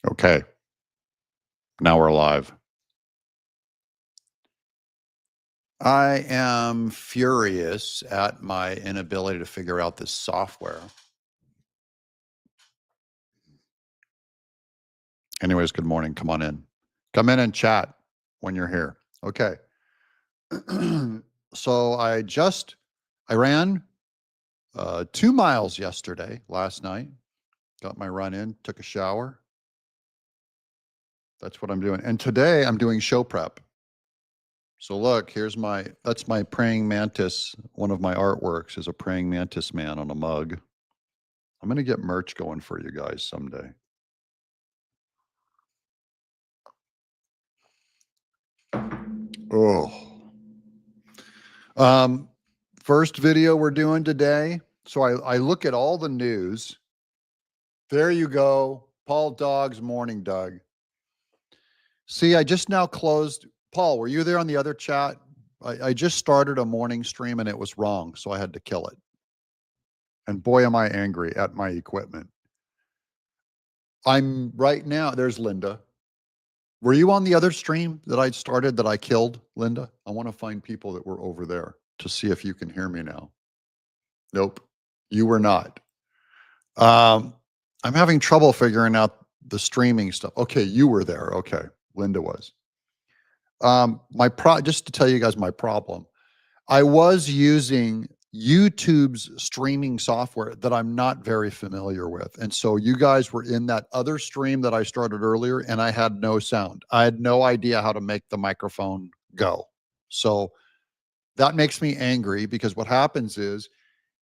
Okay, now we're live. I am furious at my inability to figure out this software. Anyways, good morning. Come on in. Come in and chat when you're here. Okay. So I ran 2 miles last night. Got my run in, took a shower. That's what I'm doing. And today I'm doing show prep. So look, that's my praying mantis. One of my artworks is a praying mantis man on a mug. I'm going to get merch going for you guys someday. Oh. First video we're doing today. So I look at all the news. There you go. Paul Dogg's morning, Doug. See, I just now closed. Paul, were you there on the other chat? I just started a morning stream and it was wrong, so I had to kill it. And boy, am I angry at my equipment. I'm right now. There's Linda. Were you on the other stream that I started that I killed, Linda? I want to find people that were over there to see if you can hear me now. Nope, you were not. I'm having trouble figuring out the streaming stuff. Okay, you were there. Okay, Linda was. Just to tell you guys my problem, I was using YouTube's streaming software that I'm not very familiar with. And so you guys were in that other stream that I started earlier and I had no sound. I had no idea how to make the microphone go. So that makes me angry because what happens is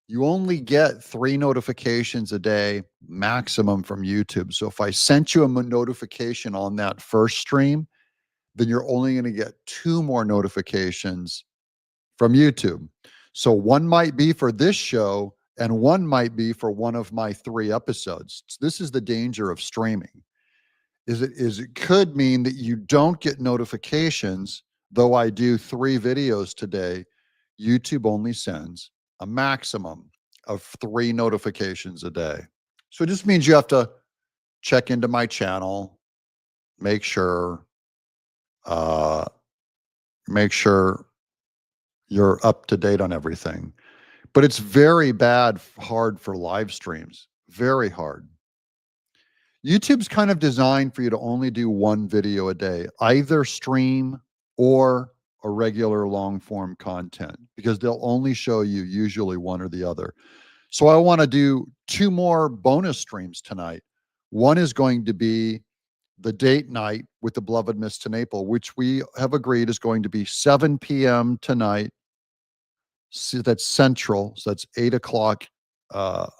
you only get 3 notifications a day maximum from YouTube. So if I sent you a notification on that first stream, then you're only going to get 2 more notifications from YouTube. So one might be for this show and one might be for one of my 3 episodes. So this is the danger of streaming. It could mean that you don't get notifications, though I do 3 videos today. YouTube only sends a maximum of 3 notifications a day. So it just means you have to check into my channel, make sure you're up to date on everything. But it's very hard for live streams, very hard. YouTube's kind of designed for you to only do 1 video a day, either stream or a regular long form content, because they'll only show you usually one or the other. So I want to do 2 more bonus streams tonight. One is going to be the date night with the beloved Miss Tenaple, which we have agreed is going to be 7 p.m. tonight. So that's Central. So that's 8 o'clock. That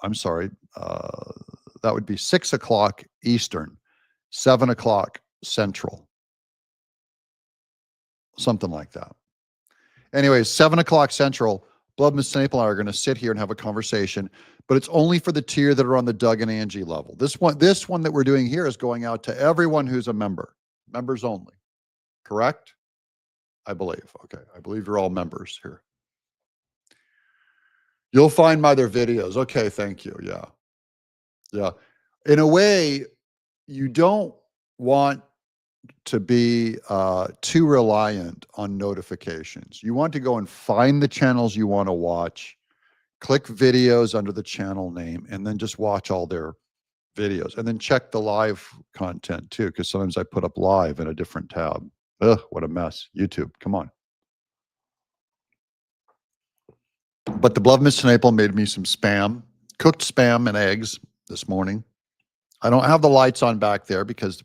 would be 6 o'clock Eastern, 7 o'clock Central. Something like that. Anyways, 7 o'clock Central, Beloved Miss Tenaple and I are going to sit here and have a conversation, but it's only for the tier that are on the Doug and Angie level. This one that we're doing here is going out to everyone who's a member. Members only. Correct? I believe. Okay. I believe you're all members here. You'll find my other videos. Okay, thank you. Yeah. Yeah. In a way, you don't want to be too reliant on notifications. You want to go and find the channels you want to watch, click videos under the channel name, and then just watch all their videos. And then check the live content too, because sometimes I put up live in a different tab. Ugh, what a mess. YouTube, come on. But the beloved Miss Tenaple made me some spam, cooked spam and eggs this morning. I don't have the lights on back there because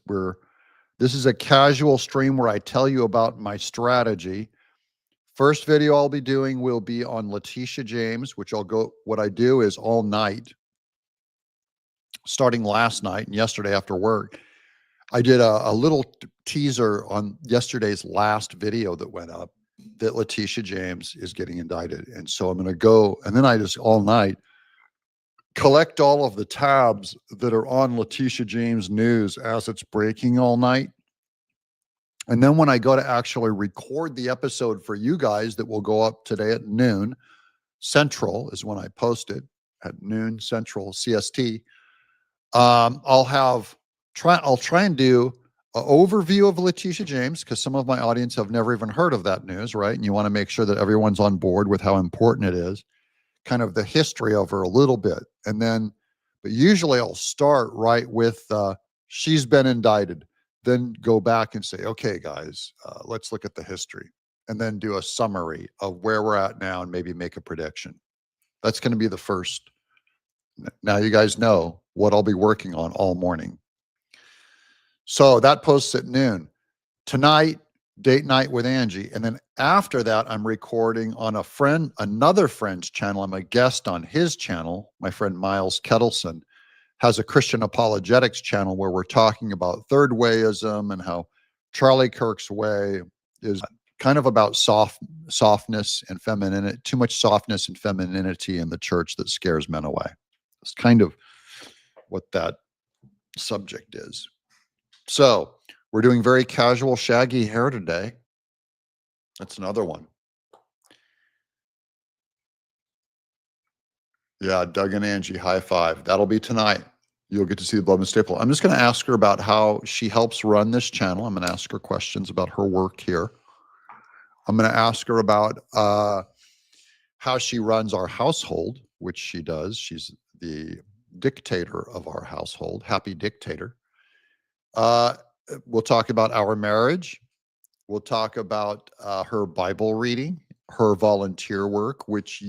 this is a casual stream where I tell you about my strategy. First video I'll be doing will be on Letitia James, what I do is all night, starting last night and yesterday after work, I did a little teaser on yesterday's last video that went up that Letitia James is getting indicted. And so I'm going to go, and then I just all night collect all of the tabs that are on Letitia James news as it's breaking all night. And then when I go to actually record the episode for you guys that will go up today at noon Central is when I post it, at noon Central CST. I'll have I'll try and do an overview of Letitia James because some of my audience have never even heard of that news, right? And you want to make sure that everyone's on board with how important it is, kind of the history of her a little bit. And then, but usually I'll start right with she's been indicted, then go back and say, okay, guys, let's look at the history and then do a summary of where we're at now and maybe make a prediction. That's going to be the first. Now you guys know what I'll be working on all morning. So that posts at noon. Tonight, date night with Angie. And then after that, I'm recording on another friend's channel. I'm a guest on his channel. My friend Miles Kettleson has a Christian apologetics channel where we're talking about third wayism and how Charlie Kirk's way is kind of about softness and femininity, too much softness and femininity in the church that scares men away. It's kind of what that subject is. So we're doing very casual, shaggy hair today. That's another one. Yeah, Doug and Angie, high five. That'll be tonight. You'll get to see the Blood and Staple. I'm just going to ask her about how she helps run this channel. I'm going to ask her questions about her work here. I'm going to ask her about how she runs our household, which she does. She's the dictator of our household, happy dictator. We'll talk about our marriage. We'll talk about her Bible reading, her volunteer work, which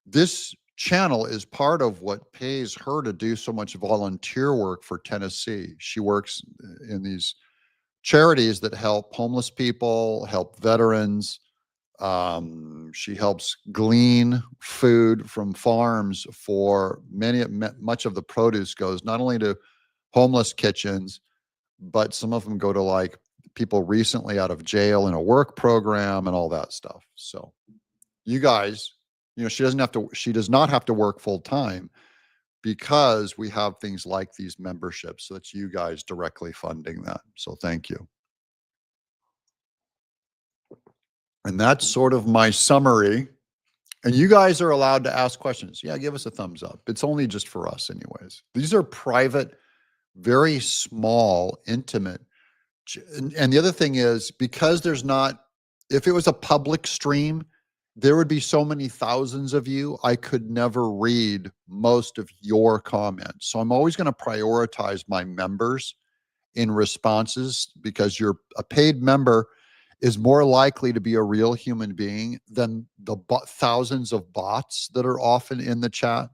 this channel is part of what pays her to do so much volunteer work for Tennessee. She works in these charities that help homeless people, help veterans. She helps glean food from farms for much of the produce goes not only to homeless kitchens, but some of them go to like people recently out of jail in a work program and all that stuff. So you guys, she does not have to work full time because we have things like these memberships. So it's you guys directly funding that. So thank you. And that's sort of my summary. And you guys are allowed to ask questions. Yeah, give us a thumbs up. It's only just for us anyways. These are private, very small, intimate. And the other thing is, because if it was a public stream, there would be so many thousands of you, I could never read most of your comments. So I'm always going to prioritize my members in responses because you're a paid member is more likely to be a real human being than the thousands of bots that are often in the chat.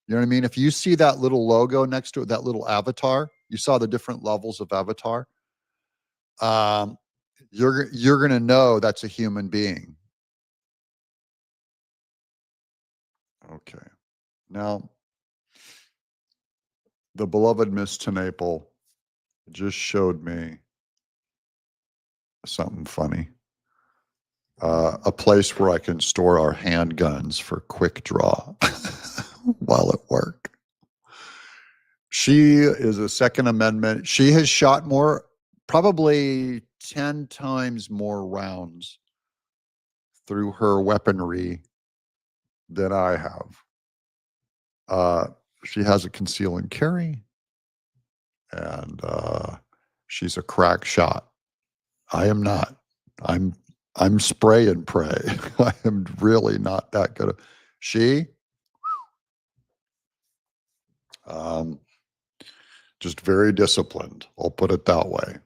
You know what I mean? If you see that little logo next to it, that little avatar, you saw the different levels of avatar. You're going to know that's a human being. Okay. Now, the beloved Miss Tenaple just showed me something funny. A place where I can store our handguns for quick draw while at work. She is a Second Amendment. She has shot probably 10 times more rounds through her weaponry than I have. She has a conceal and carry, and she's a crack shot. I am not. I'm spray and pray. I am really not that good. She, just very disciplined. I'll put it that way.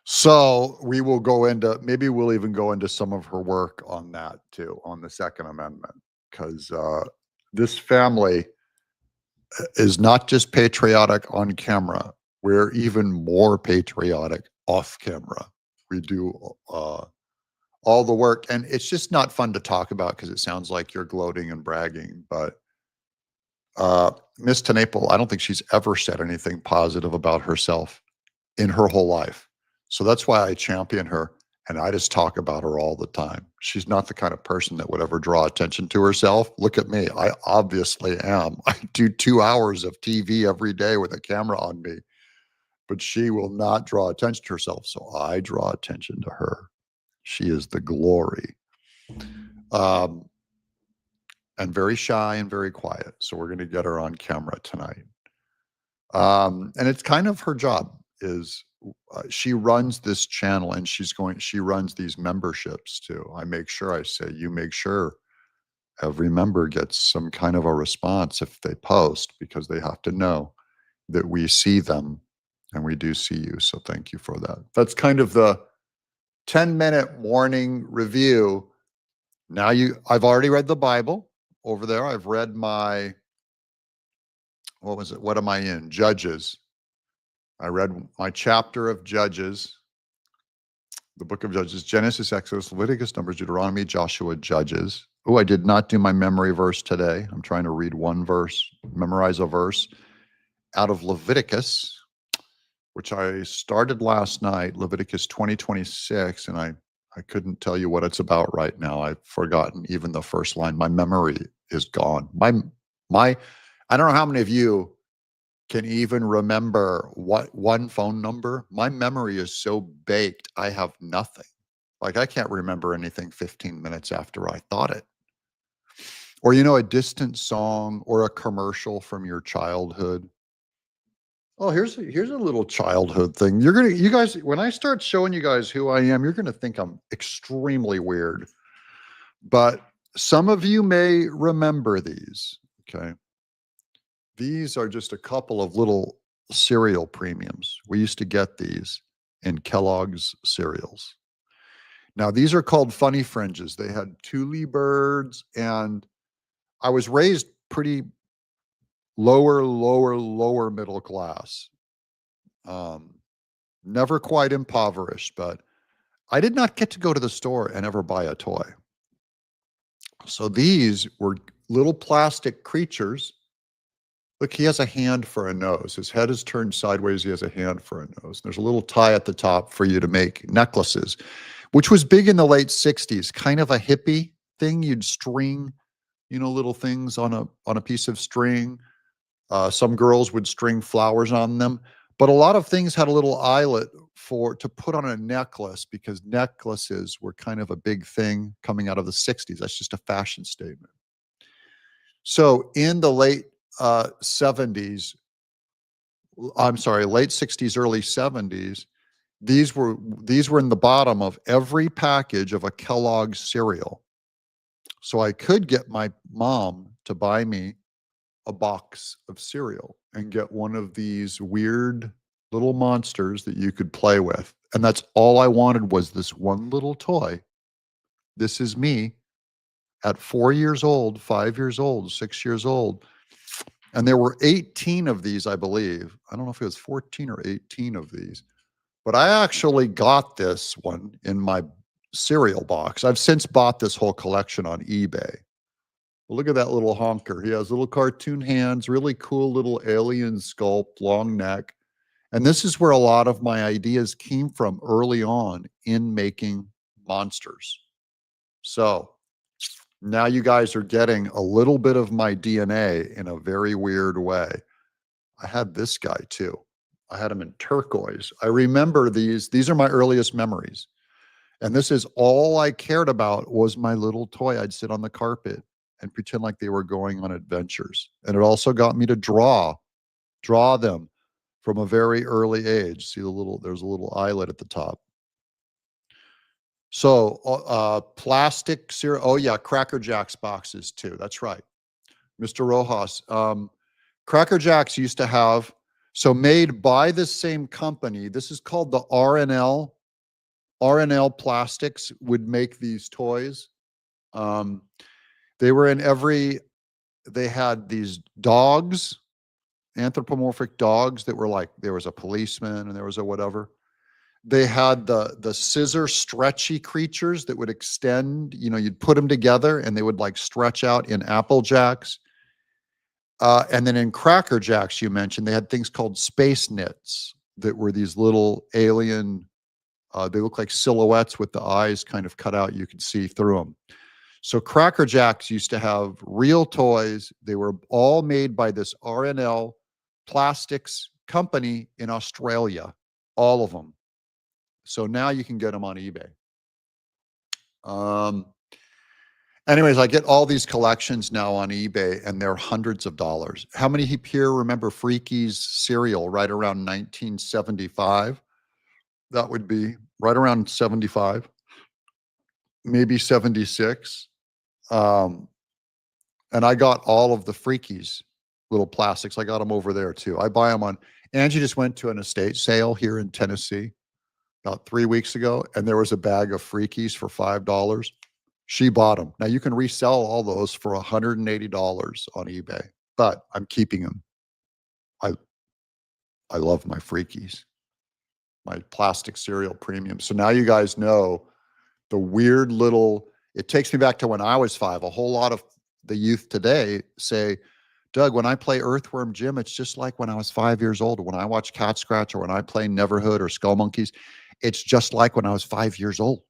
So maybe we'll even go into some of her work on that too, on the Second Amendment, because this family is not just patriotic on camera. We're even more patriotic off camera. We do all the work, and it's just not fun to talk about because it sounds like you're gloating and bragging. But Miss Tenaple, I don't think she's ever said anything positive about herself in her whole life. So that's why I champion her, and I just talk about her all the time. She's not the kind of person that would ever draw attention to herself. Look at me. I obviously am. I do 2 hours of TV every day with a camera on me, but she will not draw attention to herself. So I draw attention to her. She is the glory. And very shy and very quiet. So we're going to get her on camera tonight. And it's kind of her job is she runs this channel and she runs these memberships too. I make sure I say, you make sure every member gets some kind of a response if they post because they have to know that we see them and we do see you. So thank you for that. That's kind of the 10-minute morning review. Now I've already read the Bible over there. I've read what was it? What am I in? Judges. I read my chapter of Judges, the book of Judges, Genesis, Exodus, Leviticus, Numbers, Deuteronomy, Joshua, Judges. Oh, I did not do my memory verse today. I'm trying to read one verse, memorize a verse out of Leviticus, which I started last night, Leviticus 20:26, and I couldn't tell you what it's about right now. I've forgotten even the first line. My memory is gone. My I don't know how many of you can even remember what one phone number. My memory is so baked, I have nothing. Like I can't remember anything 15 minutes after I thought it. Or a distant song or a commercial from your childhood. Oh, here's a little childhood thing. You guys, when I start showing you guys who I am, you're gonna think I'm extremely weird. But some of you may remember these. Okay. These are just a couple of little cereal premiums. We used to get these in Kellogg's cereals. Now, these are called Funny Fringes. They had Thule birds, and I was raised pretty lower middle class. Never quite impoverished, but I did not get to go to the store and ever buy a toy. So these were little plastic creatures. Look, he has a hand for a nose. His head is turned sideways. He has a hand for a nose. There's a little tie at the top for you to make necklaces, which was big in the late 60s, kind of a hippie thing. You'd string, little things on a piece of string. Some girls would string flowers on them, but a lot of things had a little eyelet to put on a necklace because necklaces were kind of a big thing coming out of the 60s. That's just a fashion statement. So in the late 70s, I'm sorry, late 60s, early 70s, these were in the bottom of every package of a Kellogg's cereal. So I could get my mom to buy me a box of cereal and get one of these weird little monsters that you could play with. And that's all I wanted was this one little toy. This is me at 4 years old, 5 years old, 6 years old. And there were 18 of these, I believe. I don't know if it was 14 or 18 of these, but I actually got this one in my cereal box. I've since bought this whole collection on eBay. Well, look at that little honker. He has little cartoon hands, really cool little alien sculpt, long neck. And this is where a lot of my ideas came from early on in making monsters. So now you guys are getting a little bit of my DNA in a very weird way. I had this guy too. I had him in turquoise. I remember these. These are my earliest memories. And this is all I cared about was my little toy. I'd sit on the carpet and pretend like they were going on adventures. And it also got me to draw them from a very early age. See there's a little eyelet at the top. So plastic cereal. Oh yeah, Cracker Jacks boxes too. That's right. Mr. Rojas. Cracker Jacks used to have, so made by the same company. This is called the R&L. R&L Plastics would make these toys. They were in they had these dogs, anthropomorphic dogs that were like, there was a policeman and there was a whatever. They had the scissor stretchy creatures that would extend, you'd put them together and they would like stretch out in Apple Jacks. And then in Cracker Jacks, you mentioned, they had things called space knits that were these little alien, they look like silhouettes with the eyes kind of cut out. You could see through them. So Cracker Jacks used to have real toys. They were all made by this R&L Plastics company in Australia, all of them. So now you can get them on eBay. Anyways, I get all these collections now on eBay and they're hundreds of dollars. How many here remember Freaky's cereal right around 1975? That would be right around 75, maybe 76. Um, and I got all of the Freakies little plastics. I got them over there too. I buy them on, Angie just went to an estate sale here in Tennessee about 3 weeks ago, and there was a bag of Freakies for $5. She bought them. Now you can resell all those for $180 on eBay, but I'm keeping them. I I love my Freakies, my plastic cereal premium. So now you guys know the weird little, it takes me back to when I was 5. A whole lot of the youth today say, Doug, when I play Earthworm Jim, it's just like when I was 5 years old. When I watch Cat Scratch or when I play Neverhood or Skull Monkeys, it's just like when I was 5 years old.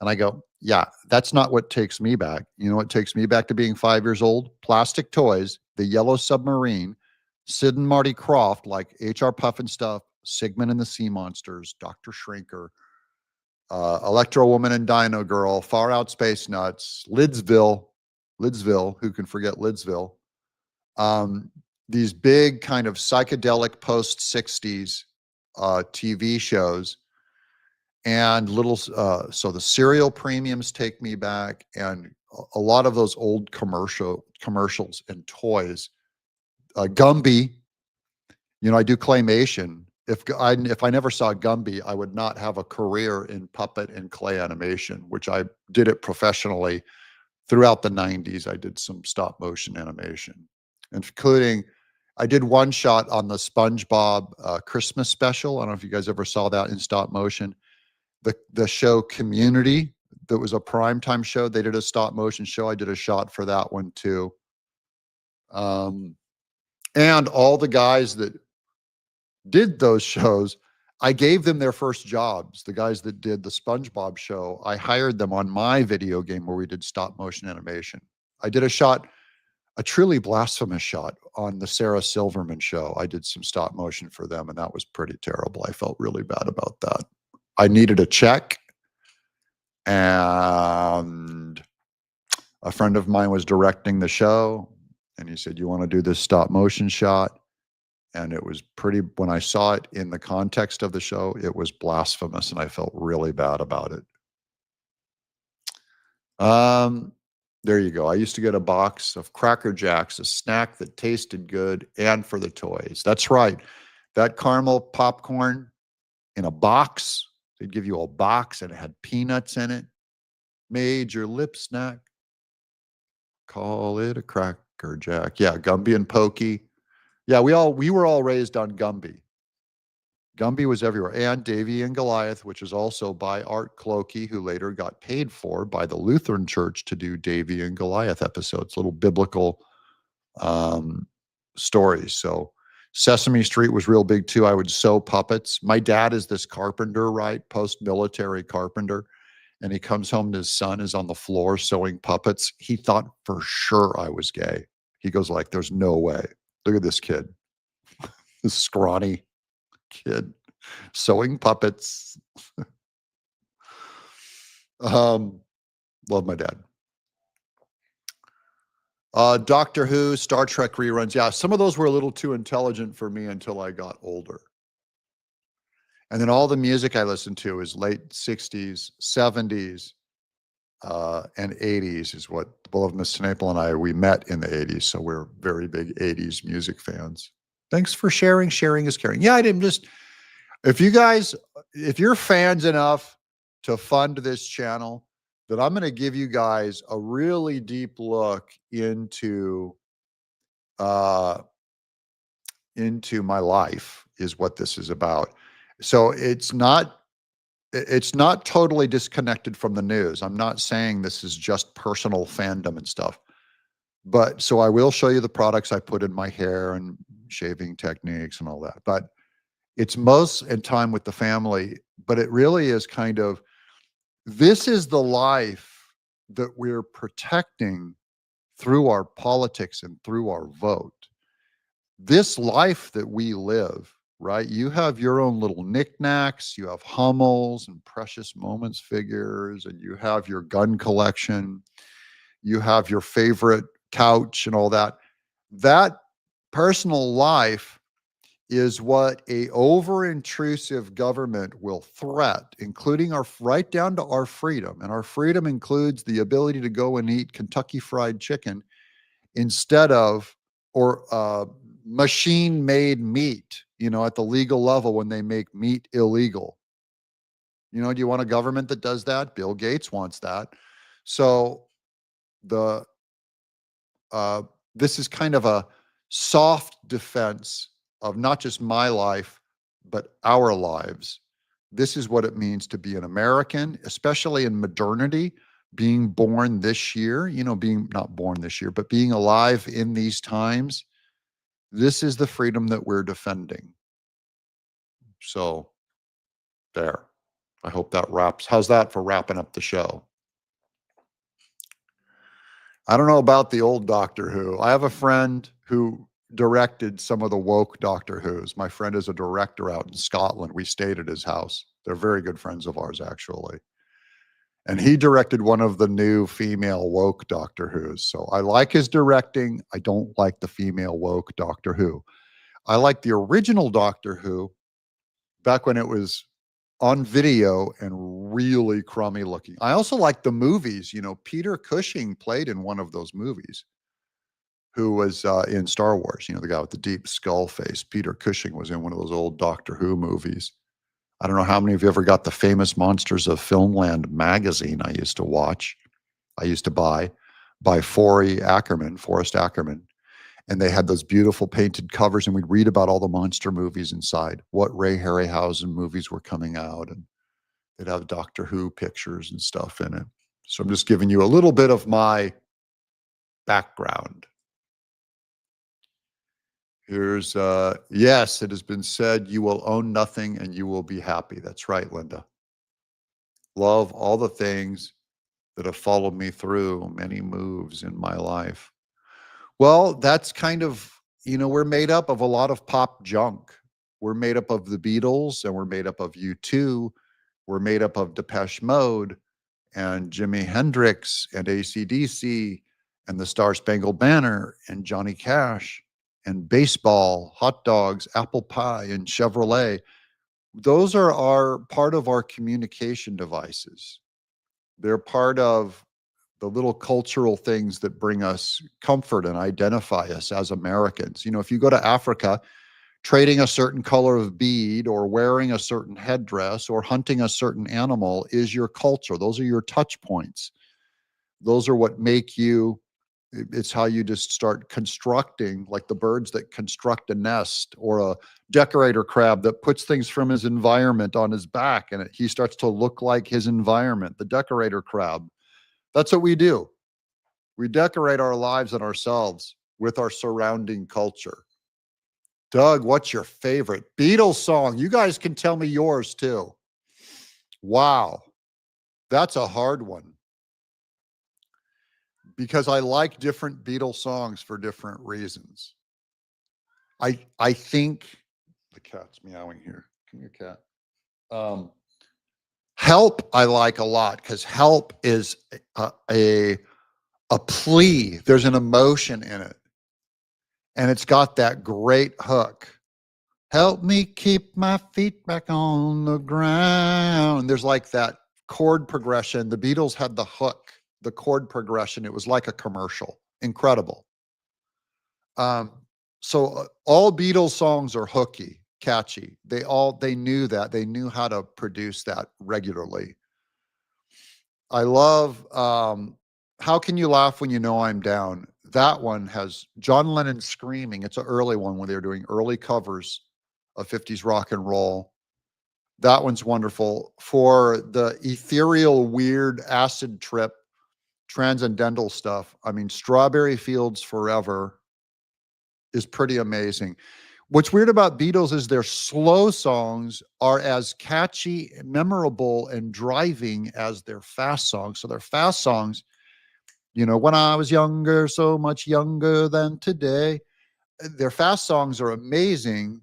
And I go, yeah, that's not what takes me back. You know what takes me back to being 5 years old? Plastic toys, the Yellow Submarine, Sid and Marty Krofft, like H.R. Puffin-Stuff, Sigmund and the Sea Monsters, Dr. Shrinker, Electro Woman and Dino Girl, Far Out Space Nuts, Lidsville, who can forget Lidsville? These big kind of psychedelic post-60s TV shows and little, so the cereal premiums take me back, and a lot of those old commercials and toys. Gumby, you know, I do claymation. If I never saw Gumby, I would not have a career in puppet and clay animation, which I did it professionally throughout the 90s. I did some stop motion animation, including I did one shot on the SpongeBob Christmas special. I don't know if you guys ever saw that in stop motion. The show Community, that was a primetime show. They did a stop motion show. I did a shot for that one too. And all the guys that did those shows, I gave them their first jobs. The guys that did the SpongeBob show, I hired them on my video game where we did stop motion animation. I did a shot, a truly blasphemous shot on the Sarah Silverman show. I did some stop motion for them, and that was pretty terrible. I felt really bad about that. I needed a check, and a friend of mine was directing the show, and he said, you want to do this stop motion shot? And it was pretty, when I saw it in the context of the show, it was blasphemous, and I felt really bad about it. There you go. I used to get a box of Cracker Jacks, a snack that tasted good, and for the toys. That's right. That caramel popcorn in a box, they'd give you a box and it had peanuts in it. Made your lip snack. Call it a Cracker Jack. Yeah, Gumby and Pokey. Yeah, we were all raised on Gumby. Gumby was everywhere. And Davy and Goliath, which is also by Art Clokey, who later got paid for by the Lutheran Church to do Davy and Goliath episodes, little biblical stories. So Sesame Street was real big too. I would sew puppets. My dad is this carpenter, right? Post-military carpenter. And he comes home and his son is on the floor sewing puppets. He thought for sure I was gay. He goes like, there's no way. Look at this kid, this scrawny kid sewing puppets. Love my dad. Doctor Who, Star Trek reruns. Yeah, some of those were a little too intelligent for me until I got older. And then all the music I listened to is late 60s, 70s, and 80s is what both Miss Snaple and I, we met in the 80s. So we're very big 80s music fans. Thanks for sharing. Sharing is caring. Yeah, I didn't just, if you're fans enough to fund this channel, that I'm going to give you guys a really deep look into my life is what this is about. So it's not totally disconnected from the news. I'm not saying this is just personal fandom and stuff. But so I will show you the products I put in my hair and shaving techniques and all that. But it's most in time with the family. But it really is kind of, this is the life that we're protecting through our politics and through our vote. This life that we live, right? You have your own little knickknacks, you have Hummels and Precious Moments figures, and you have your gun collection. You have your favorite couch and all that. That personal life is what a over-intrusive government will threat, including our right down to our freedom. And our freedom includes the ability to go and eat Kentucky Fried Chicken instead of or machine-made meat, at the legal level when they make meat illegal. Do you want a government that does that? Bill Gates wants that. So the uh, this is kind of a soft defense of not just my life, but our lives. This is what it means to be an American, especially in modernity, being born this year, being not born this year, but being alive in these times. This is the freedom that we're defending. So there. I hope that wraps. How's that for wrapping up the show? I don't know about the old Doctor Who. I have a friend who directed some of the woke Doctor Who's. My friend is a director out in Scotland. We stayed at his house. They're very good friends of ours, actually. And he directed one of the new female woke Doctor Who's. So I like his directing. I don't like the female woke Doctor Who. I like the original Doctor Who back when it was on video and really crummy looking. I also like the movies. Peter Cushing played in one of those movies, who was in Star Wars, the guy with the deep skull face. Peter Cushing was in one of those old Doctor Who movies. I don't know how many of you ever got the Famous Monsters of Filmland magazine I used to watch. I used to buy by Forrest Ackerman. And they had those beautiful painted covers, and we'd read about all the monster movies inside, what Ray Harryhausen movies were coming out, and they'd have Doctor Who pictures and stuff in it. So I'm just giving you a little bit of my background. Here's, yes, it has been said, you will own nothing and you will be happy. That's right, Linda. Love all the things that have followed me through many moves in my life. Well, that's kind of, we're made up of a lot of pop junk. We're made up of the Beatles, and we're made up of U2. We're made up of Depeche Mode and Jimi Hendrix and AC/DC and the Star Spangled Banner and Johnny Cash and baseball, hot dogs, apple pie, and Chevrolet. Those are part of our communication devices. They're part of the little cultural things that bring us comfort and identify us as Americans. If you go to Africa, trading a certain color of bead or wearing a certain headdress or hunting a certain animal is your culture. Those are your touch points. Those are what make you, it's how you just start constructing, like the birds that construct a nest, or a decorator crab that puts things from his environment on his back, and he starts to look like his environment, the decorator crab. That's what we do. We decorate our lives and ourselves with our surrounding culture. Doug, what's your favorite Beatles song? You guys can tell me yours too. Wow. That's a hard one, because I like different Beatles songs for different reasons. I think the cat's meowing here. Come here, cat. Help I like a lot, because Help is a plea. There's an emotion in it, and it's got that great hook. Help me keep my feet back on the ground. There's like that chord progression. The Beatles had the hook, the chord progression. It was like a commercial. Incredible. So all Beatles songs are hooky, catchy. They knew that. They knew how to produce that regularly. I love How Can You Laugh When You Know I'm Down? That one has John Lennon screaming. It's an early one when they were doing early covers of 50s rock and roll. That one's wonderful. For the ethereal, weird acid trip, transcendental stuff, I mean, Strawberry Fields Forever is pretty amazing. What's weird about Beatles is their slow songs are as catchy, memorable, and driving as their fast songs. So their fast songs, when I was younger, so much younger than today, their fast songs are amazing.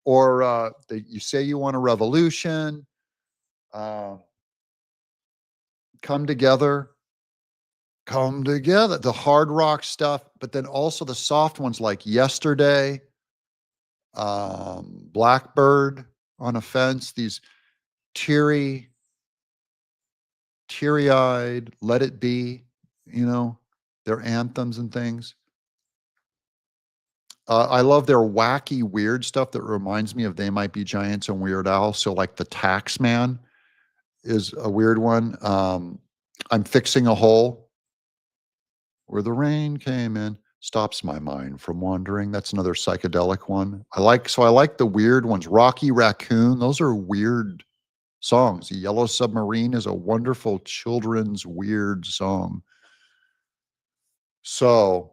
Or You Say You Want a Revolution, Come Together. come together. The hard rock stuff, but then also the soft ones like Yesterday, Blackbird on a Fence, these teary, teary-eyed, Let It Be, you know, their anthems and things. I love their wacky, weird stuff that reminds me of They Might Be Giants and Weird Al. So, like the Tax Man is a weird one. I'm Fixing a Hole, Where the Rain Came In, Stops My Mind from Wandering. That's another psychedelic one. I like the weird ones. Rocky Raccoon, those are weird songs. The Yellow Submarine is a wonderful children's weird song. So,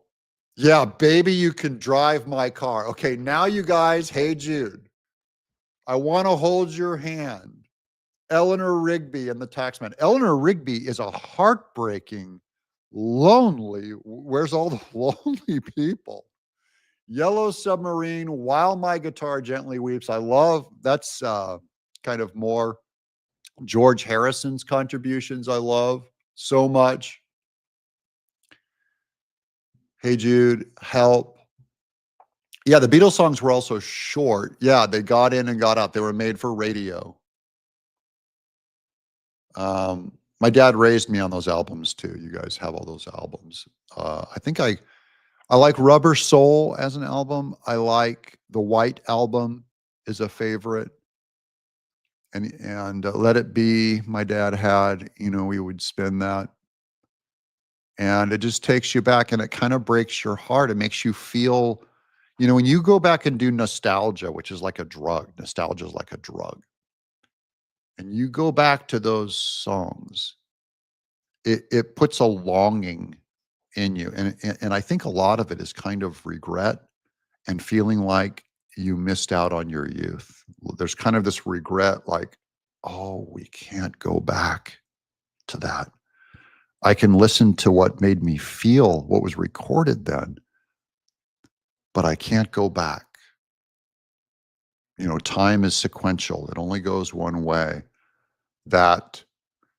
yeah, Baby, You Can Drive My Car. Okay, now you guys, Hey Jude, I want to hold your hand. Eleanor Rigby and the Taxman. Eleanor Rigby is a heartbreaking, lonely, where's all the lonely people? Yellow Submarine, While My Guitar Gently Weeps. I love, that's kind of more George Harrison's contributions. I love so much. Hey Jude, Help. Yeah, the Beatles songs were also short. Yeah, they got in and got out. They were made for radio. My dad raised me on those albums too. You guys have all those albums. I think I like Rubber Soul as an album. I like the White Album is a favorite. And Let It Be, my dad had, we would spin that. And it just takes you back and it kind of breaks your heart. It makes you feel, when you go back and do nostalgia, which is like a drug, nostalgia is like a drug. And you go back to those songs, it puts a longing in you. And I think a lot of it is kind of regret and feeling like you missed out on your youth. There's kind of this regret like, oh, we can't go back to that. I can listen to what made me feel, what was recorded then, but I can't go back. Time is sequential. It only goes one way. That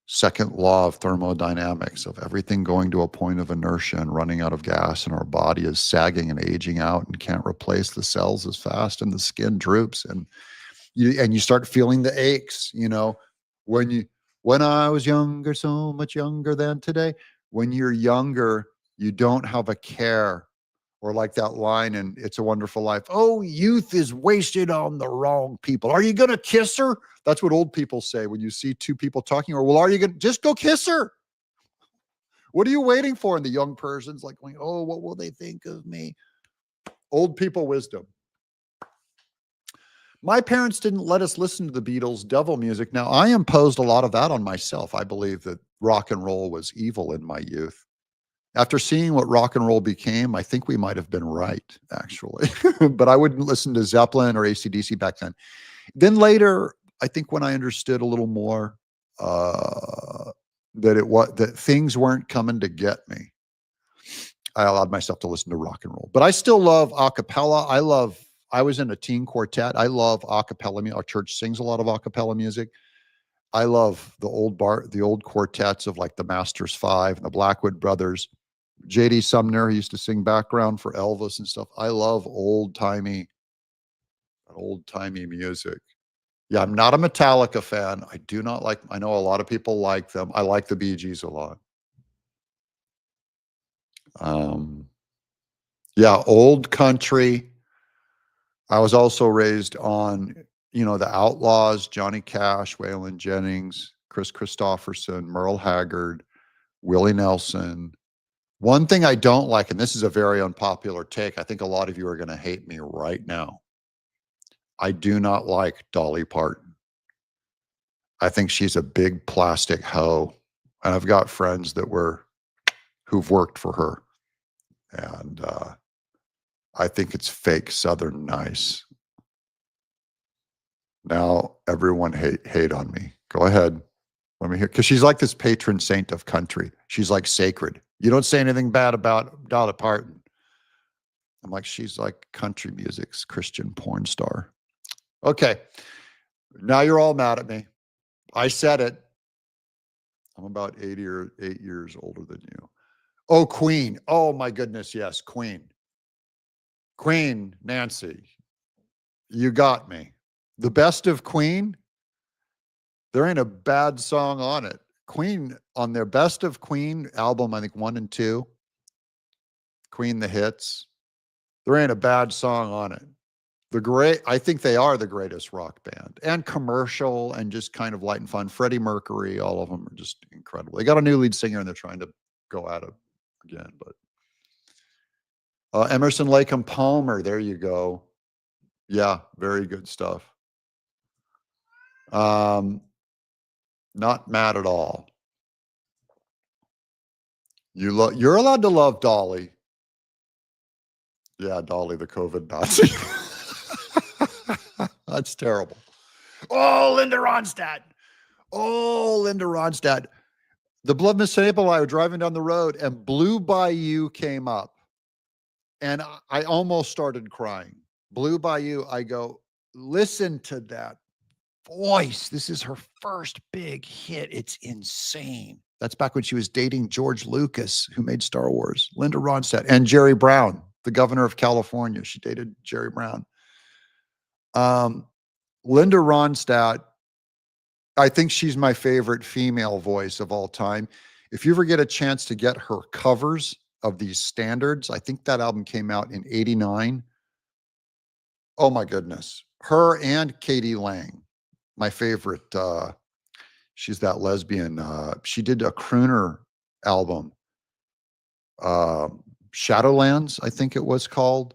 second law of thermodynamics of everything going to a point of inertia and running out of gas, and our body is sagging and aging out and can't replace the cells as fast, and the skin droops, and you start feeling the aches, when I was younger, so much younger than today. When you're younger, you don't have a care. Or like that line in It's a Wonderful Life. Oh, youth is wasted on the wrong people. Are you going to kiss her? That's what old people say when you see two people talking. Or, well, are you going to just go kiss her? What are you waiting for? And the young person's like going, oh, what will they think of me? Old people wisdom. My parents didn't let us listen to the Beatles' devil music. Now, I imposed a lot of that on myself. I believe that rock and roll was evil in my youth. After seeing what rock and roll became, I think we might have been right, actually. But I wouldn't listen to Zeppelin or AC/DC back then. Then later, I think when I understood a little more that things weren't coming to get me, I allowed myself to listen to rock and roll. But I still love a cappella. I was in a teen quartet. I love a cappella. Our church sings a lot of a cappella music. I love the old quartets of like the Masters Five and the Blackwood Brothers. J.D. Sumner, he used to sing background for Elvis and stuff. I love old-timey music. Yeah, I'm not a Metallica fan. I know a lot of people like them. I like the Bee Gees a lot. Yeah, old country. I was also raised on, the Outlaws, Johnny Cash, Waylon Jennings, Chris Christopherson, Merle Haggard, Willie Nelson. One thing I don't like, and this is a very unpopular take, I think a lot of you are going to hate me right now. I do not like Dolly Parton. I think she's a big plastic hoe. And I've got friends who've worked for her. And I think it's fake Southern nice. Now everyone hate on me. Go ahead. Let me hear, because she's like this patron saint of country. She's like sacred. You don't say anything bad about Dolly Parton. I'm like, she's like country music's Christian porn star. Okay. Now you're all mad at me. I said it. I'm about 8 years older than you. Oh, Queen. Oh my goodness, yes, Queen. Queen, Nancy, you got me. The best of Queen, there ain't a bad song on it. Queen, on their Best of Queen album, I think 1 and 2, Queen the Hits, there ain't a bad song on it. I think they are the greatest rock band, and commercial and just kind of light and fun. Freddie Mercury, all of them are just incredible. They got a new lead singer and they're trying to go at it again. But Emerson, Lake and Palmer, there you go. Yeah, very good stuff. Not mad at all. You're allowed to love Dolly. Yeah, Dolly, the COVID Nazi. That's terrible. Oh, Linda Ronstadt. Oh, Linda Ronstadt. The Blood Miss Maple, I was driving down the road and Blue Bayou came up. And I almost started crying. Blue Bayou, I go, listen to that voice. This is her first big hit. It's insane. That's back when she was dating George Lucas, who made Star Wars. Linda Ronstadt and Jerry Brown, the governor of California. She dated Jerry Brown. Linda Ronstadt, I think she's my favorite female voice of all time. If you ever get a chance to get her covers of these standards, I think that album came out in '89. Oh my goodness. Her and Katie Lang, my favorite. She's that lesbian. She did a crooner album. Shadowlands, I think it was called.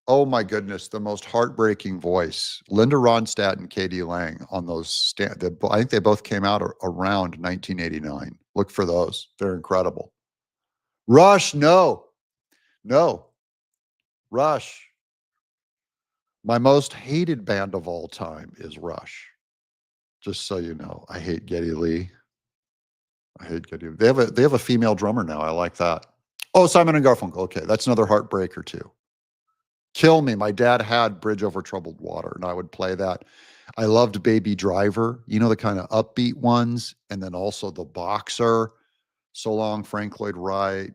Oh my goodness, the most heartbreaking voice. Linda Ronstadt and Katie Lang on those. I think they both came out around 1989. Look for those. They're incredible. Rush, no. Rush. My most hated band of all time is Rush. Just so you know, I hate Geddy Lee. They have a female drummer now. I like that. Oh, Simon and Garfunkel. Okay, that's another heartbreaker too. Kill Me. My dad had Bridge Over Troubled Water, and I would play that. I loved Baby Driver, the kind of upbeat ones, and then also The Boxer, So Long, Frank Lloyd Wright.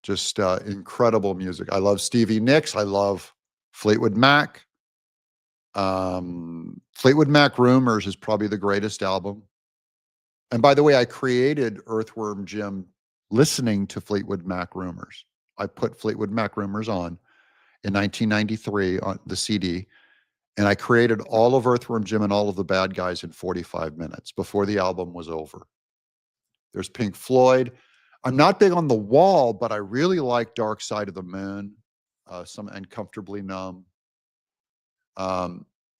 Just incredible music. I love Stevie Nicks. I love Fleetwood Mac. Fleetwood Mac Rumors is probably the greatest album. And by the way, I created Earthworm Jim listening to Fleetwood Mac Rumors. I put Fleetwood Mac Rumors on in 1993 on the CD, and I created all of Earthworm Jim and all of the bad guys in 45 minutes before the album was over. There's Pink Floyd. I'm not big on The Wall, but I really like Dark Side of the Moon, and Comfortably Numb.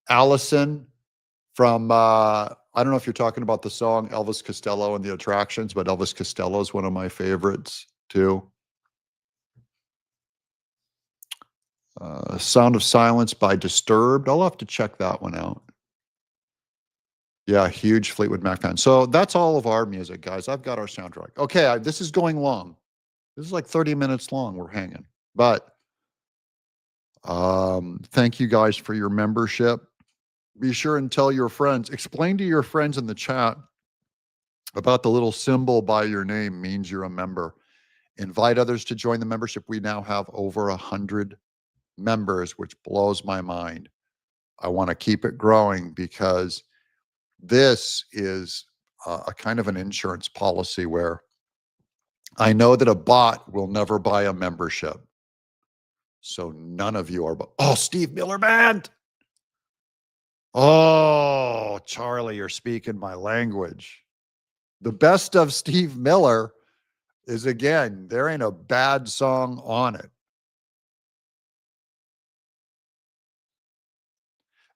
Allison from, I don't know if you're talking about the song Elvis Costello and the Attractions, but Elvis Costello is one of my favorites too. Sound of Silence by Disturbed. I'll have to check that one out. Yeah, huge Fleetwood Mac fan. So that's all of our music, guys. I've got our soundtrack. Okay, this is going long. This is like 30 minutes long. We're hanging. But thank you guys for your membership. Be sure and tell your friends. Explain to your friends in the chat about the little symbol by your name means you're a member. Invite others to join the membership. We now have over 100 members, which blows my mind. I want to keep it growing because this is a kind of an insurance policy where I know that a bot will never buy a membership. So none of you are, oh, Steve Miller Band. Oh, Charlie, you're speaking my language. The best of Steve Miller is, again, there ain't a bad song on it.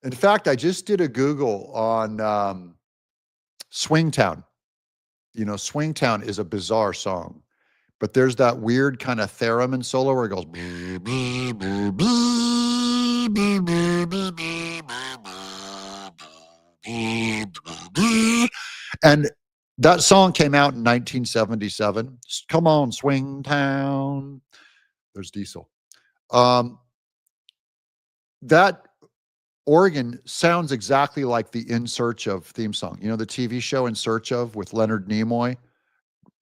In fact, I just did a Google on Swingtown. Swingtown is a bizarre song, but there's that weird kind of theremin solo where it goes. And that song came out in 1977. Come on, Swingtown. There's Diesel. That organ sounds exactly like the In Search Of theme song. The TV show In Search Of with Leonard Nimoy.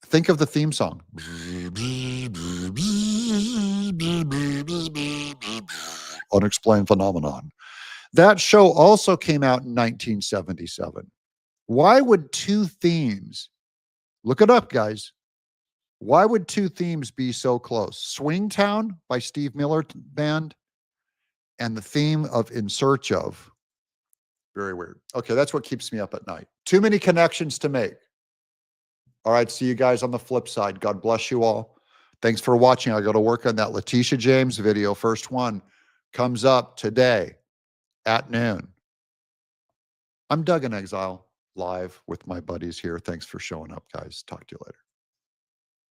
Think of the theme song. Unexplained phenomenon. That show also came out in 1977. Why would two themes, look it up, guys. Why would two themes be so close? Swingtown by Steve Miller Band and the theme of In Search Of. Very weird. Okay, that's what keeps me up at night. Too many connections to make. All right, see you guys on the flip side. God bless you all. Thanks for watching. I got to work on that Letitia James video. First one comes up today at noon. I'm Doug in Exile, live with my buddies here. Thanks for showing up, guys. Talk to you later.